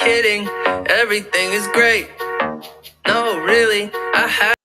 kidding, everything is great. No, really, I have.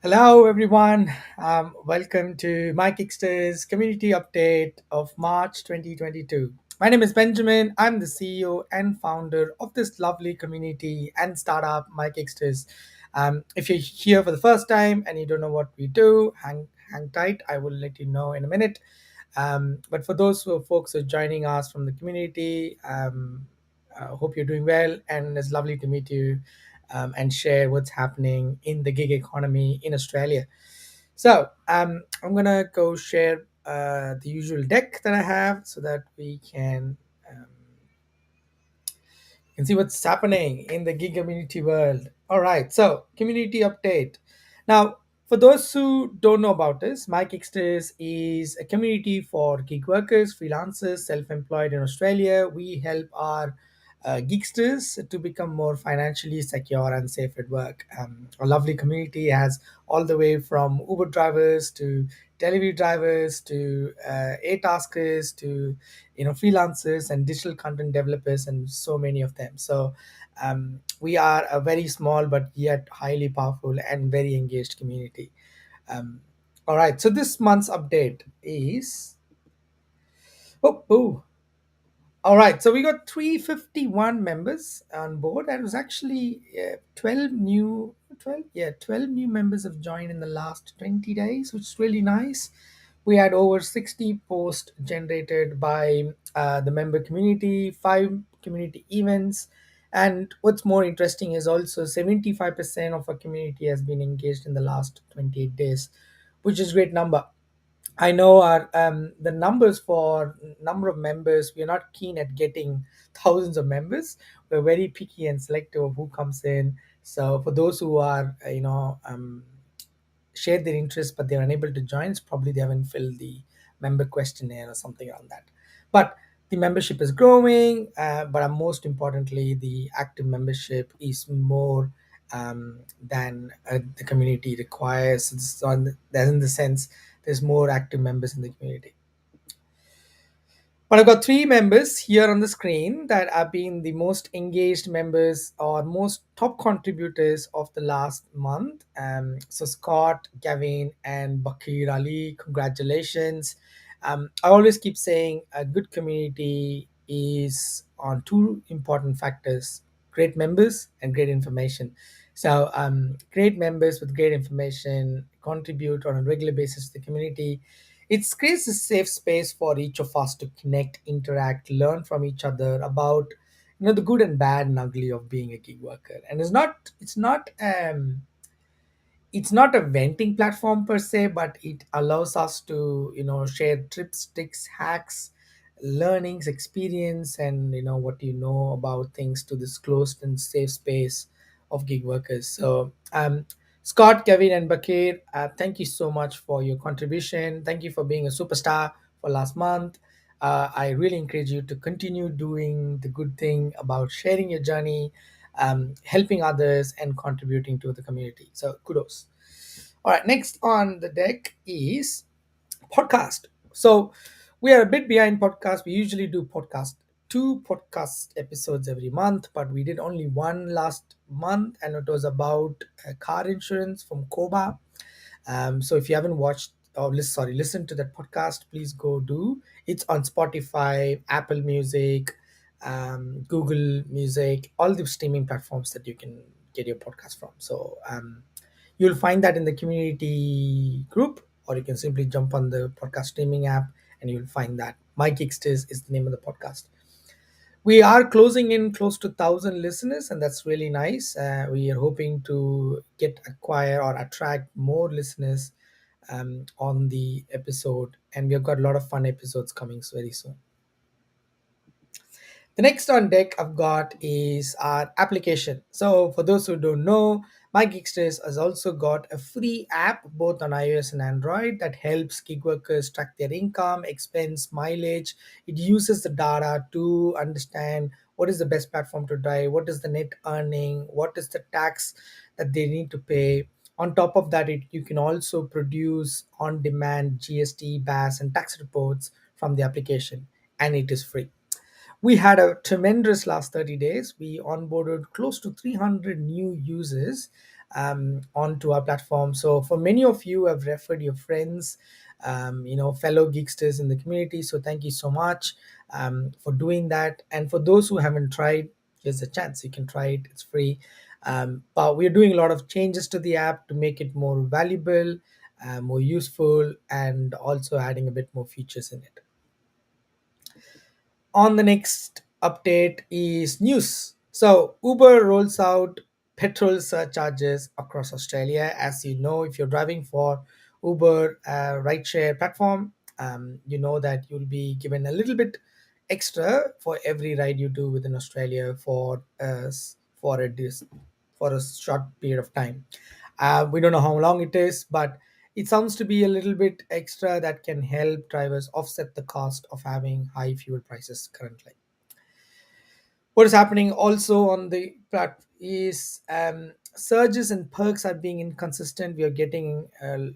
Hello, everyone. Welcome to MyGigsters community update of March 2022. My name is Benjamin. I'm the CEO and founder of this lovely community and startup, MyGigsters. If you're here for the first time and you don't know what we do, hang tight. I will let you know in a minute. But for those folks who are joining us from the community, hope you're doing well, and it's lovely to meet you and share what's happening in the gig economy in Australia. So I'm gonna go share the usual deck that I have so that we um, can see what's happening in the gig community world. All right, so community update. Now, for those who don't know about us, MyGigsters is a community for gig workers, freelancers, self-employed in Australia. We help our gigsters to become more financially secure and safe at work. A lovely community has all the way from Uber drivers to delivery drivers to A-taskers to freelancers and digital content developers and so many of them. So we are a very small but yet highly powerful and very engaged community. um, all right, so this month's update is oh, all right, so we got 351 members on board, and it was actually 12 new members have joined in the last 20 days, which is really nice. We had over 60 posts generated by the member community, 5 community events, and what's more interesting is also 75% of our community has been engaged in the last 28 days, which is a great number. I know our the numbers for number of members. We are not keen at getting thousands of members. We're very picky and selective of who comes in. So for those who are shared their interest but they're unable to join, it's probably they haven't filled the member questionnaire or something around that. But the membership is growing. But most importantly, the active membership is more than the community requires. It's on, that's in the sense there's more active members in the community. But I've got 3 members here on the screen that have been the most engaged members or most top contributors of the last month. So Scott, Gavin, and Bakir Ali, congratulations. I always keep saying a good community is on two important factors: great members and great information. So great members with great information contribute on a regular basis to the community. It creates a safe space for each of us to connect, interact, learn from each other about the good and bad and ugly of being a gig worker. And it's not a venting platform per se, but it allows us to share tips, tricks, hacks, learnings, experience, and what you know about things to this closed and safe space of gig workers. So, Scott, Kevin, and Bakir, thank you so much for your contribution. Thank you for being a superstar for last month. I really encourage you to continue doing the good thing about sharing your journey, helping others, and contributing to the community. So, kudos. All right, next on the deck is podcast. So we are a bit behind podcast. We usually do two podcast episodes every month, but we did only one last month, and it was about car insurance from Koba. So if you haven't watched or listened to that podcast, please go do. It's on Spotify, Apple Music, Google Music, all the streaming platforms that you can get your podcast from. So you'll find that in the community group, or you can simply jump on the podcast streaming app and you'll find that. MyGigsters is the name of the podcast. We are closing in close to 1,000 listeners, and that's really nice. We are hoping to acquire or attract more listeners on the episode, and we've got a lot of fun episodes coming very soon. The next on deck I've got is our application. So for those who don't know, MyGigsters has also got a free app both on iOS and Android that helps gig workers track their income, expense, mileage. It uses the data to understand what is the best platform to drive, what is the net earning, what is the tax that they need to pay. On top of that, you can also produce on-demand GST, BAS, and tax reports from the application, and it is free. We had a tremendous last 30 days. We onboarded close to 300 new users onto our platform. So for many of you have referred your friends, fellow geeksters in the community. So thank you so much for doing that. And for those who haven't tried, here's a chance. You can try it. It's free. But we're doing a lot of changes to the app to make it more valuable, more useful, and also adding a bit more features in it. On the next update is news. So Uber rolls out petrol surcharges across Australia. As you know, if you're driving for Uber rideshare platform, you know that you'll be given a little bit extra for every ride you do within Australia for a short period of time. We don't know how long it is, but it sounds to be a little bit extra that can help drivers offset the cost of having high fuel prices currently. What is happening also on the platform is surges and perks are being inconsistent. We are getting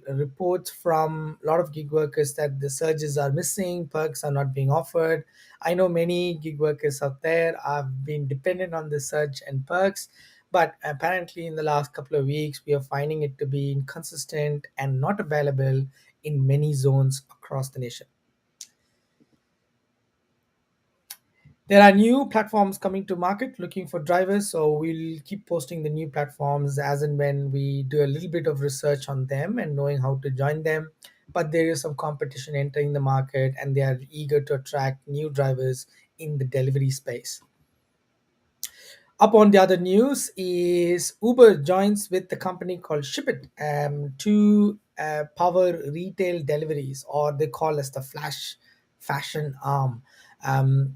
reports from a lot of gig workers that the surges are missing, perks are not being offered. I know many gig workers out there have been dependent on the surge and perks, but apparently in the last couple of weeks we are finding it to be inconsistent and not available in many zones across the nation. There are new platforms coming to market looking for drivers, so we'll keep posting the new platforms as and when we do a little bit of research on them and knowing how to join them. But there is some competition entering the market, and they are eager to attract new drivers in the delivery space. Up on the other news is Uber joins with the company called Shipit to power retail deliveries, or they call as the flash fashion arm.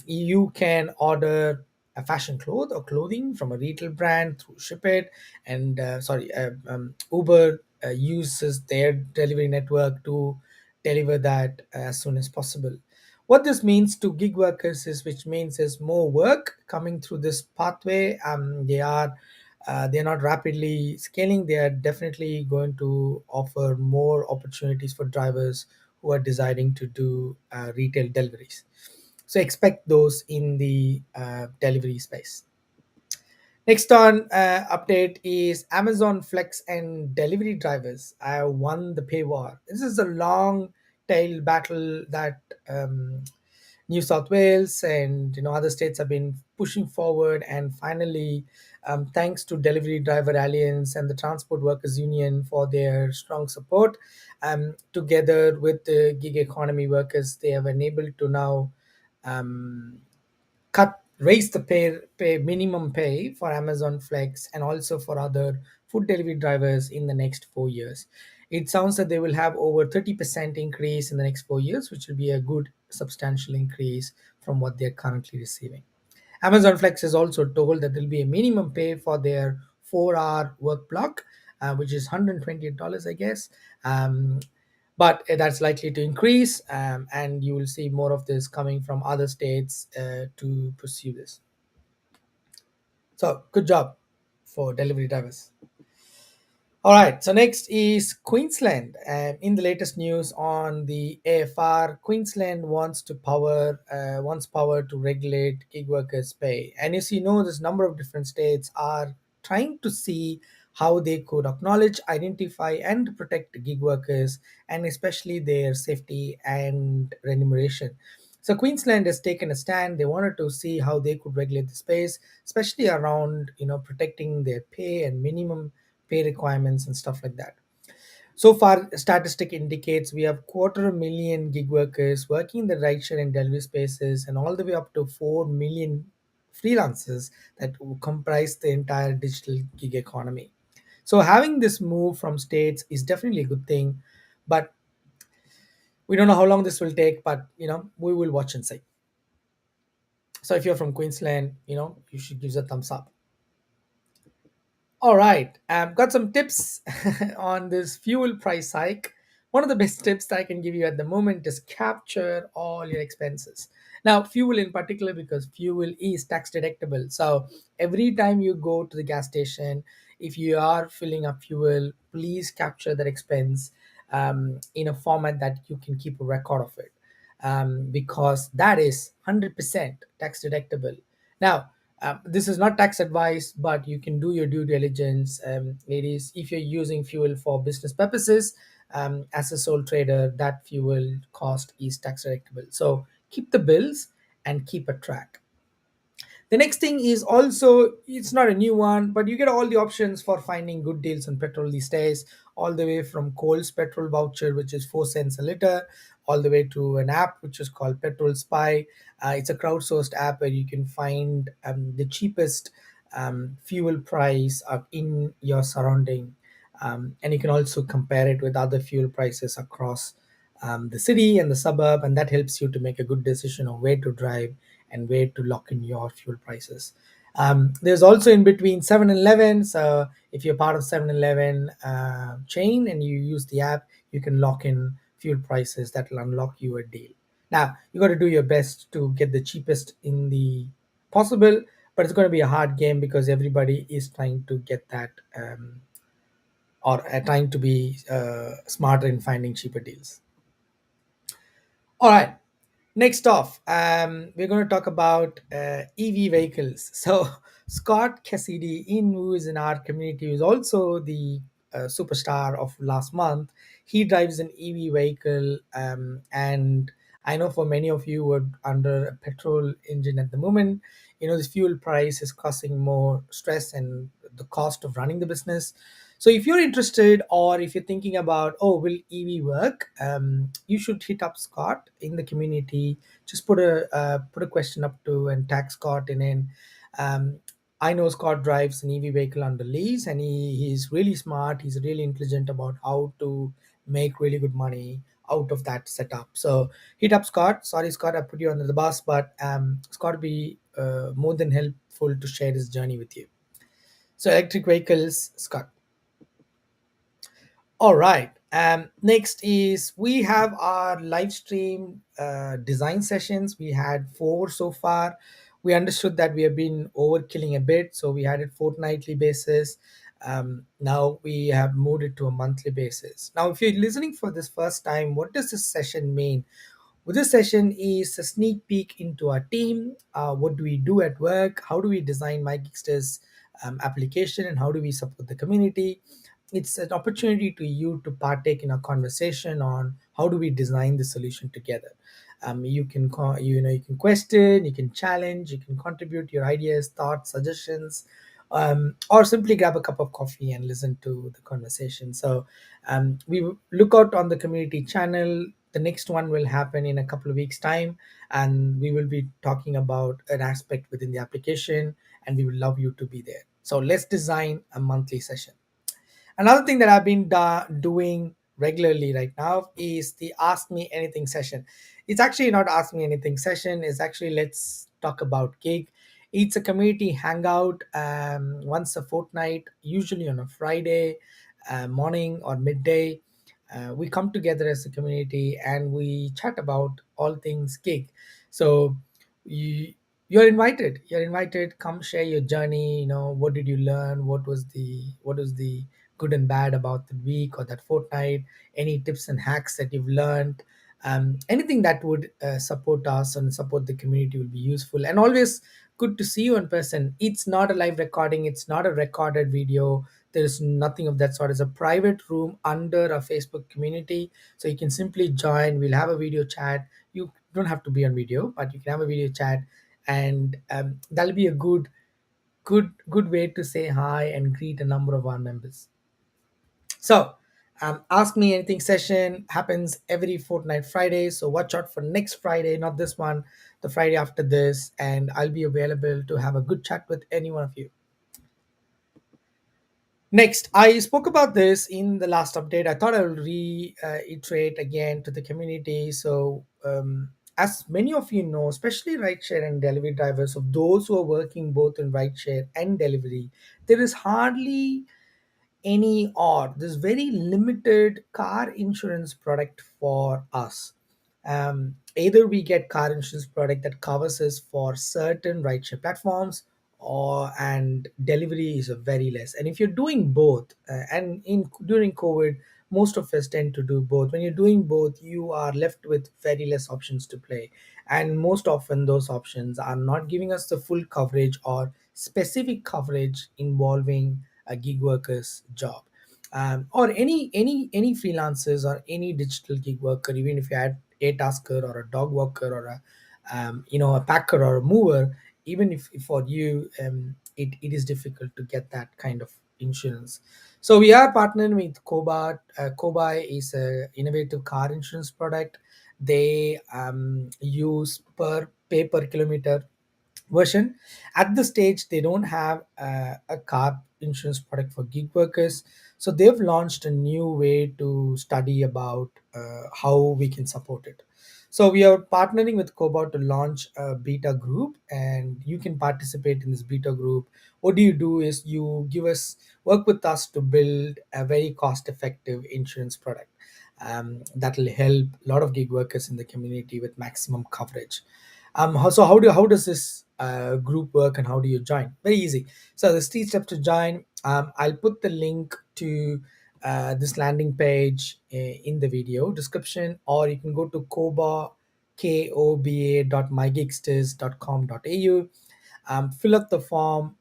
You can order a fashion cloth or clothing from a retail brand through Shipit, and Uber uses their delivery network to deliver that as soon as possible. What this means to gig workers is, which means is more work coming through this pathway. They're not rapidly scaling. They are definitely going to offer more opportunities for drivers who are deciding to do retail deliveries. So expect those in the delivery space. Next on update is Amazon Flex and delivery drivers. I won the pay war. This is a long tail battle that New South Wales and other states have been pushing forward, and finally, thanks to Delivery Driver Alliance and the Transport Workers Union for their strong support, together with the gig economy workers, they have enabled to now um, raise the pay minimum pay for Amazon Flex and also for other food delivery drivers in the next 4 years. It sounds that they will have over 30% increase in the next 4 years, which will be a good substantial increase from what they're currently receiving. Amazon Flex is also told that there'll be a minimum pay for their 4-hour work block, which is $128, I guess. Um, but that's likely to increase, and you will see more of this coming from other states to pursue this. So, good job for delivery drivers. All right, so next is Queensland. In the latest news on the AFR, Queensland wants power to regulate gig workers' pay. And as you know, there's a number of different states are trying to see how they could acknowledge, identify, and protect gig workers, and especially their safety and remuneration. So Queensland has taken a stand. They wanted to see how they could regulate the space, especially around protecting their pay and minimum pay requirements and stuff like that. So far, statistic indicates we have quarter million gig workers working in the rideshare and delivery spaces, and all the way up to 4 million freelancers that comprise the entire digital gig economy. So having this move from states is definitely a good thing, but we don't know how long this will take. But we will watch and see. So if you're from Queensland, you should give us a thumbs up. All right, got some tips on this fuel price hike. One of the best tips that I can give you at the moment is capture all your expenses. Now, fuel in particular, because fuel is tax deductible. So every time you go to the gas station, if you are filling up fuel, please capture that expense in a format that you can keep a record of it, because that is 100% tax deductible. Now, this is not tax advice, but you can do your due diligence. It is if you're using fuel for business purposes, as a sole trader, that fuel cost is tax deductible. So keep the bills and keep a track. The next thing is also, it's not a new one, but you get all the options for finding good deals on petrol these days, all the way from Coles petrol voucher, which is 4 cents a liter, all the way to an app which is called Petrol Spy. It's a crowdsourced app where you can find the cheapest fuel price in your surrounding. And you can also compare it with other fuel prices across the city and the suburb, and that helps you to make a good decision on where to drive and where to lock in your fuel prices. There's also in between 7-Eleven. So if you're part of 7-Eleven chain and you use the app, you can lock in fuel prices that will unlock you a deal. Now you got to do your best to get the cheapest in the possible, but it's going to be a hard game because everybody is trying to get that, or trying to be smarter in finding cheaper deals. All right. Next off, we're going to talk about EV vehicles. So Scott Cassidy, who is in our community, who is also the superstar of last month. He drives an EV vehicle, and I know for many of you who are under a petrol engine at the moment, this fuel price is causing more stress and the cost of running the business. So if you're interested, or if you're thinking about, oh, will EV work, you should hit up Scott in the community. Just put a question up to and tag Scott in. Um, I know Scott drives an EV vehicle under lease, and he's really smart. He's really intelligent about how to make really good money out of that setup. So hit up Scott. Sorry, Scott, I put you under the bus, but Scott will be more than helpful to share his journey with you. So electric vehicles, Scott. All right. Next is we have our live stream design sessions. We had 4 so far. We understood that we have been overkilling a bit, so we had it fortnightly basis. Now we have moved it to a monthly basis. Now, if you're listening for this first time, what does this session mean? Well, this session is a sneak peek into our team. What do we do at work? How do we design MyGigsters application, and how do we support the community? It's an opportunity to you to partake in a conversation on how do we design the solution together. You can you can question, you can challenge, you can contribute your ideas, thoughts, suggestions, or simply grab a cup of coffee and listen to the conversation. So we look out on the community channel. The next one will happen in a couple of weeks time, and we will be talking about an aspect within the application, and we would love you to be there. So let's design a monthly session. Another thing that I've been doing regularly right now is the Ask Me Anything session. It's actually not Ask Me Anything session. It's actually Let's Talk About Gig. It's a community hangout once a fortnight, usually on a Friday morning or midday. We come together as a community and we chat about all things gig. So you, you're invited. You're invited. Come share your journey. What did you learn? What was the good and bad about the week or that fortnight? Any tips and hacks that you've learned? Anything that would support us and support the community will be useful. And always good to see you in person. It's not a live recording. It's not a recorded video. There's nothing of that sort. It's a private room under a Facebook community, so you can simply join. We'll have a video chat. You don't have to be on video, but you can have a video chat, and that'll be a good way to say hi and greet a number of our members. So, Ask Me Anything session happens every fortnight Friday. So watch out for next Friday, not this one, the Friday after this, and I'll be available to have a good chat with any one of you. Next, I spoke about this in the last update. I thought I will reiterate again to the community. So, as many of you know, especially rideshare and delivery drivers, of those who are working both in rideshare and delivery, there is hardly any or there's very limited car insurance product for us. Either we get car insurance product that covers us for certain rideshare platforms, or and delivery is a very less. And if you're doing both, and in during COVID, most of us tend to do both. When you're doing both, you are left with very less options to play, and most often those options are not giving us the full coverage or specific coverage involving a gig worker's job, or any freelancers or any digital gig worker. Even if you had a tasker or a dog walker or a packer or a mover, even if for you it is difficult to get that kind of insurance. So we are partnering with Koba. Koba is a innovative car insurance product. They use per pay per kilometer version. At this stage, they don't have a car insurance product for gig workers, so they've launched a new way to study about how we can support it. So we are partnering with Cobalt to launch a beta group, and you can participate in this beta group. What do you do is you work with us to build a very cost effective insurance product that will help a lot of gig workers in the community with maximum coverage. How does this group work, and how do you join? Very easy. So there's three steps to join. I'll put the link to this landing page in the video description, or you can go to koba.mygigsters.com.au. Fill up the form.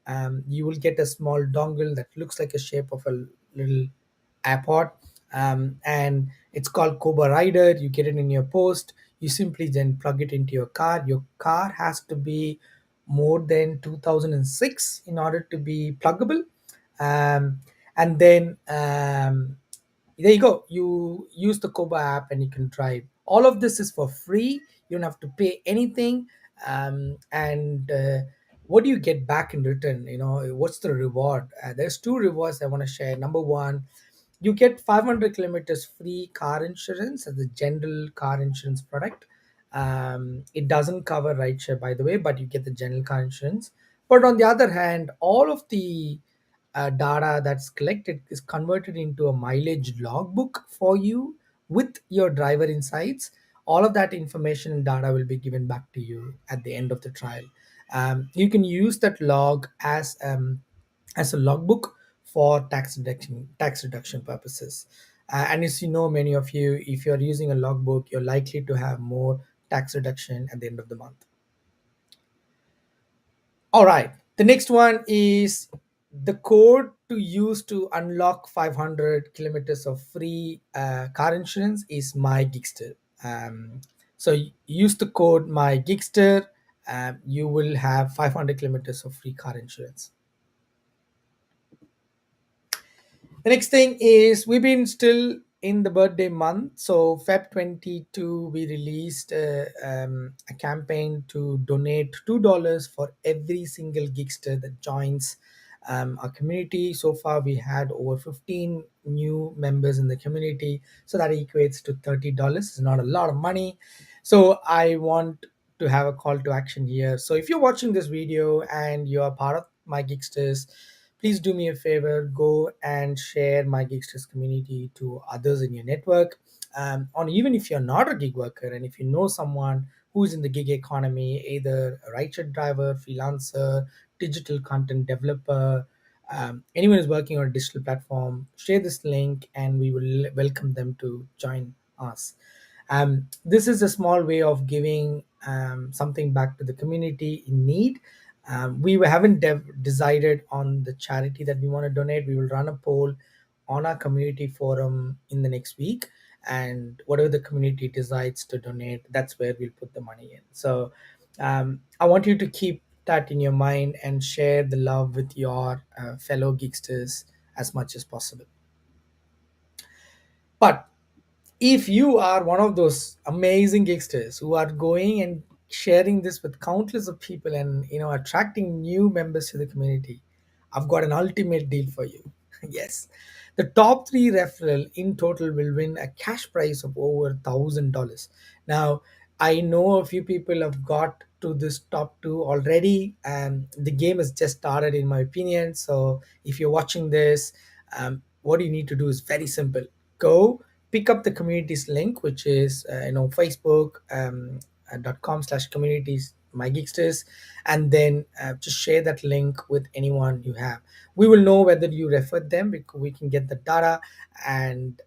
You will get a small dongle that looks like a shape of a little iPod, and it's called Koba Rider. You get it in your post. You simply then plug it into your car. Your car has to be more than 2006 in order to be pluggable, and then there you go. You use the Koba app and you can drive. All of this is for free. You don't have to pay anything. And what do you get back in return? What's the reward? There's two rewards I want to share. Number one, you get 500 kilometers free car insurance as a general car insurance product. It doesn't cover rideshare, by the way, but you get the general car insurance. But on the other hand, all of the data that's collected is converted into a mileage logbook for you with your driver insights. All of that information and data will be given back to you at the end of the trial. You can use that log as a logbook for tax reduction purposes. And as you know, many of you, if you're using a logbook, you're likely to have more tax reduction at the end of the month. All right. The next one is the code to use to unlock 500 kilometers of free car insurance is MyGigster. So use the code MyGigster. You will have 500 kilometers of free car insurance. The next thing is we've been still in the birthday month. So Feb 22, we released a campaign to donate $2 for every single Gigster that joins our community. So far, we had over 15 new members in the community, so that equates to $30. It's not a lot of money. So I want to have a call to action here. So if you're watching this video and you are part of my Gigsters, please do me a favor, go and share my Gigsters community to others in your network. On even if you're not a gig worker, and if you know someone who's in the gig economy, either a rideshare driver, freelancer, digital content developer, anyone who's working on a digital platform, share this link and we will welcome them to join us. This is a small way of giving something back to the community in need. We haven't decided on the charity that we want to donate. We will run a poll on our community forum in the next week, and whatever the community decides to donate, that's where we'll put the money in. So I want you to keep that in your mind and share the love with your fellow geeksters as much as possible. But if you are one of those amazing gigsters who are going and sharing this with countless of people and attracting new members to the community, I've got an ultimate deal for you. Yes, the top three referral in total will win a cash prize of over $1,000. Now, I know a few people have got to this top two already, and the game has just started, in my opinion. So if you're watching this, what you need to do is very simple. Go pick up the communities link, which is Facebook .com/communities MyGigsters, and then just share that link with anyone you have. We will know whether you referred them because we can get the data, and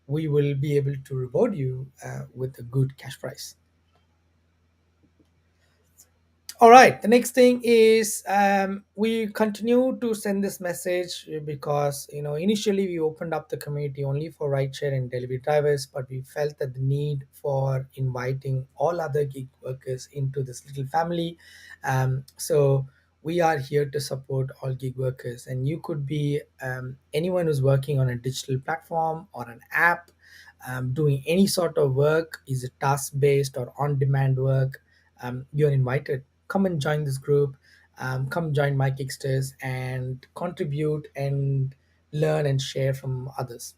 we will be able to reward you with a good cash prize. All right. The next thing is we continue to send this message because initially we opened up the community only for rideshare and delivery drivers, but we felt that the need for inviting all other gig workers into this little family. So we are here to support all gig workers, and you could be anyone who's working on a digital platform or an app, doing any sort of work, is it task based or on demand work. You're invited. Come and join this group. Come join my Kicksters and contribute and learn and share from others,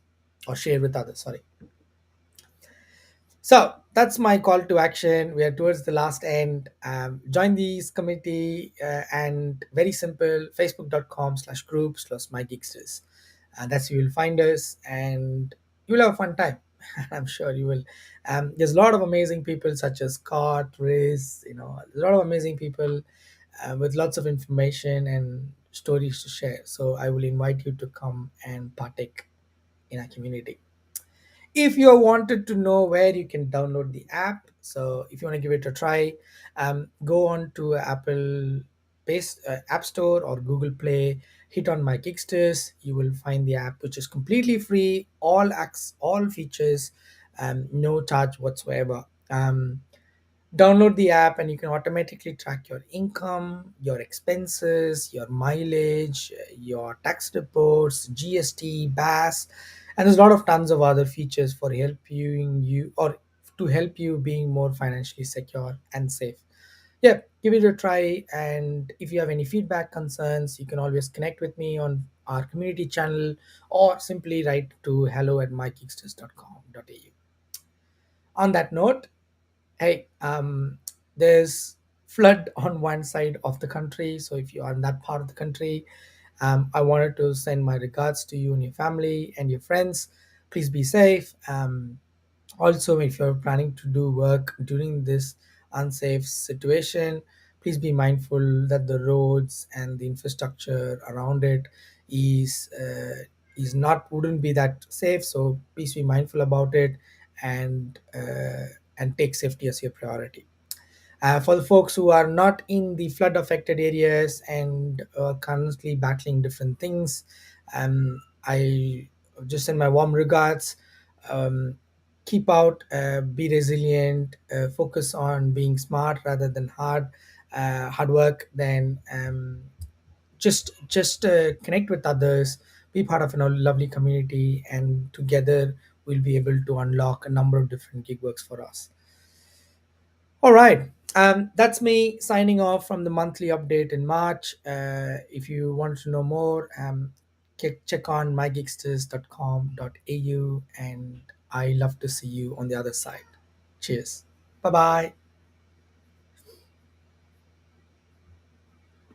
or share with others. Sorry. So that's my call to action. We are towards the last end. Join these committee and very simple, facebook.com/groups/my Geeksters. That's where you will find us and you will have a fun time. I'm sure you will. There's a lot of amazing people such as Scott, Riz, a lot of amazing people with lots of information and stories to share. So I will invite you to come and partake in our community. If you wanted to know where you can download the app, so if you want to give it a try, go on to Apple based app store or Google Play, hit on my Kicksters. You will find the app, which is completely free, all acts, all features, no charge whatsoever. Download the app and you can automatically track your income, your expenses, your mileage, your tax reports, GST, BAS, and there's a lot of tons of other features for helping you or to help you being more financially secure and safe. Yeah, give it a try, and if you have any feedback, concerns, you can always connect with me on our community channel or simply write to hello@mykicksters.com.au. On that note, hey, there's flood on one side of the country, so if you are in that part of the country, I wanted to send my regards to you and your family and your friends. Please be safe. Also, if you're planning to do work during this unsafe situation, please be mindful that the roads and the infrastructure around it is not wouldn't be that safe. So please be mindful about it, and take safety as your priority. For the folks who are not in the flood affected areas and currently battling different things, I just send my warm regards. Um, Keep out, be resilient, focus on being smart rather than hard work. Then just connect with others, be part of a lovely community, and together we'll be able to unlock a number of different gig works for us. All right. That's me signing off from the monthly update in March. If you want to know more, check on mygigsters.com.au, and I love to see you on the other side. Cheers. Bye bye.